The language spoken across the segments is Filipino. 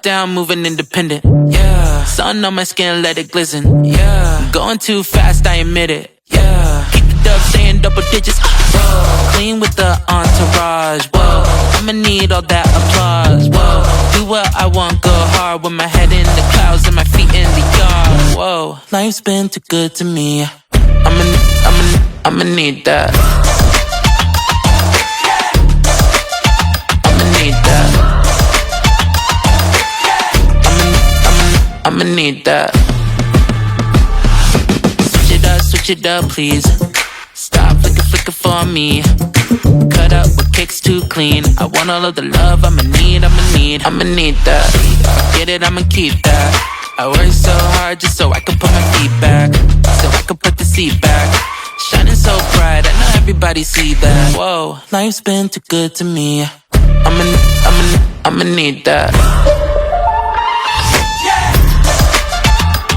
down, moving independent. Yeah, sun on my skin, let it glisten. Yeah, going too fast, I admit it. Yeah, keep it up, saying double digits. Whoa, clean with the entourage. Whoa, I'ma need all that applause. Whoa, do what I want, go hard with my head in the clouds and my feet in the yard. Whoa, life's been too good to me. I'ma need that. I'ma need that. I'ma need that. Switch it up, please. Stop flicking for me. Cut up with kicks too clean. I want all of the love I'ma need that. Get it, I'ma keep that. I work so hard just so I can put my feet back, so I can put the seat back. Shining so bright, I know everybody see that. Whoa, life's been too good to me. I'ma need that. I'ma need that.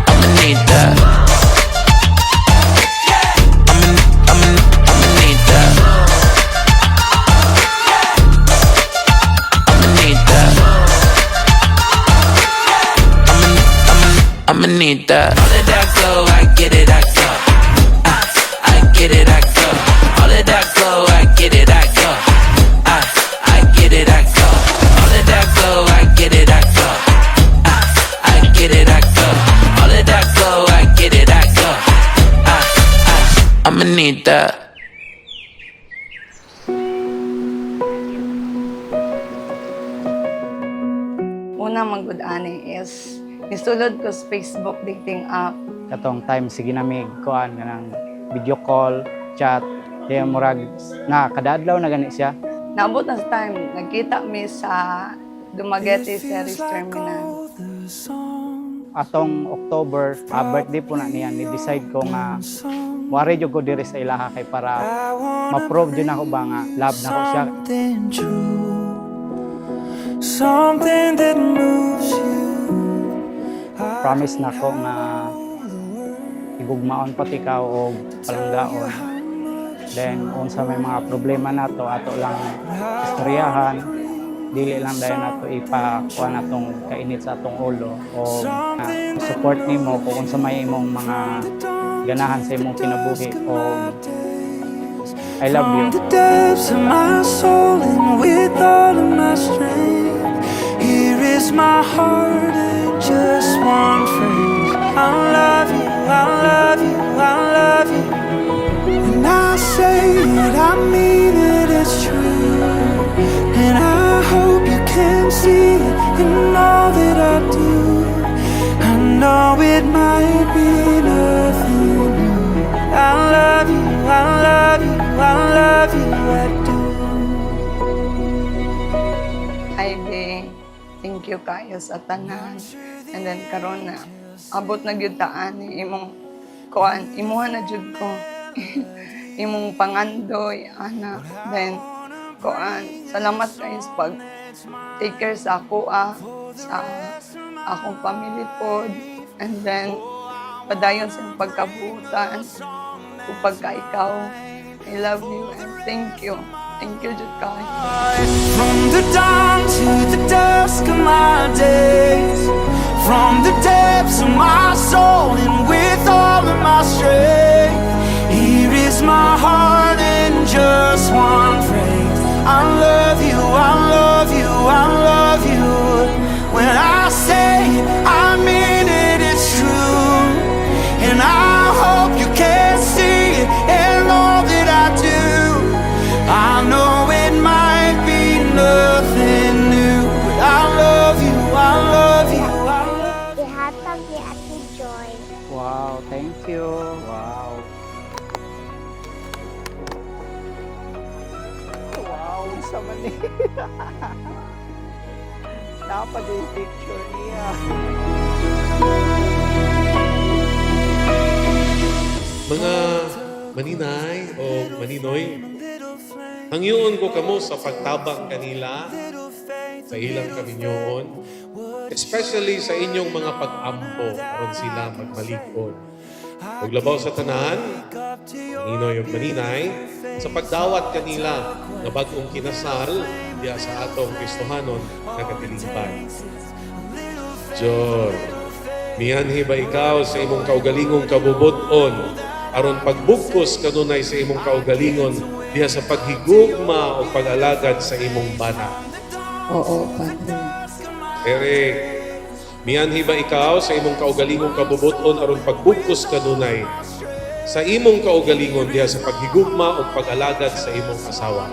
I'ma need that. I'ma need that. I'ma need that. All of that flow, I get it, I go. I get it, I go. All of that flow, I get it, I go. I get it, I go. All of that flow, I get it, I go. I get it, I go. All of that flow, I get it, I go. I'ma need that. Una magud ani is nisulod ko sa Facebook dating app. Katong time sige namig kuan kanang video call, chat, kaya murag na kada adlaw na gani siya. Naabot na sa time, nagkita mi sa Dumaguete Series Terminal. Atong October, birthday po na niya, ni-decide ko nga wari jud ko diri sa ilaha kay para ma-prove jud ako ba nga love na ko siya. Something that moves you. Promise na ko nga igugmaon pati ka og palanggaon. Then unsa may mga problema nato ato lang istoryahan, dili lang dayon nato ipakuha natong kainit sa atong ulo o support nimo kung unsa may imong mga ganahan sa imong kinabuhi o I love you. From the depths of my soul and with all of my strength, here is my heart and just one phrase. I love you, I love you, I love you. When I say it, I mean it, it's true. And I hope you can see it in all that I do. I know it might be nothing new. I love you, I love you, I love you, I do. Ivy, thank you kayo sa tanan. And then karon na abot na gyud taan ni imong kuan, imuha na jud ko. Imong pangandoy anak. Then kuan, salamat kayo sa pag take care sa ako sa akong family pod. And then padayon sa pagkabutan ug pagka-ikaw. I love you and thank you. Thank you, jud kayo. From the dawn to the dusk of my days, from the depths of my soul and with all of my strength, here is my heart in just one phrase. I love you, I love you, I love you. When I say it, I mean it, it's true. And I hope you can see it in all that I do. I know it might be nothing new, but I love you, I love you, I love you. Ihatag ni Ate Joy. Wow, thank you. Wow. Wow, sa mali. Dapat yung picture niya. Mga maninay o maninoy, hangyoon ko kamo sa pagtabang kanila sa ilang kaminyoon, especially sa inyong mga pag-ampo aron sila magmalikod. Ug labaw sa tanan, maninoy ug maninay, sa pagdawat kanila nga bag-ong kinasal diya sa atong Kristohanon nga katilingban. Jor, mianhi ba ikaw sa imong kaugalingong kabubuton aron pagbugkos kanunay sa imong kaugalingon diha sa paghigugma o pag-alagad sa imong bana? Oo, Padre. Eric, mianhi ba ikaw sa imong kaugalingong kabubuton aron pagbugkos kanunay sa imong kaugalingon diha sa paghigugma o pag-alagad sa imong asawa?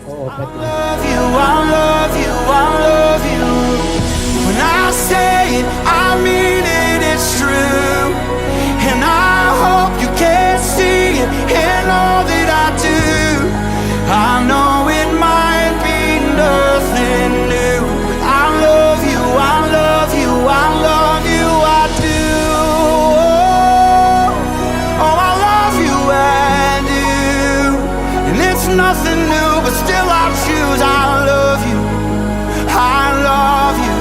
Oo, Padre. love you, I love you, I love you. When I say it, I mean it, it's true. And I hope you can see it in all that I do. I know it might be nothing new. I love you, I love you, I love you, I do. Oh, I love you, I do. And it's nothing new, but still I choose. I love you, I love you.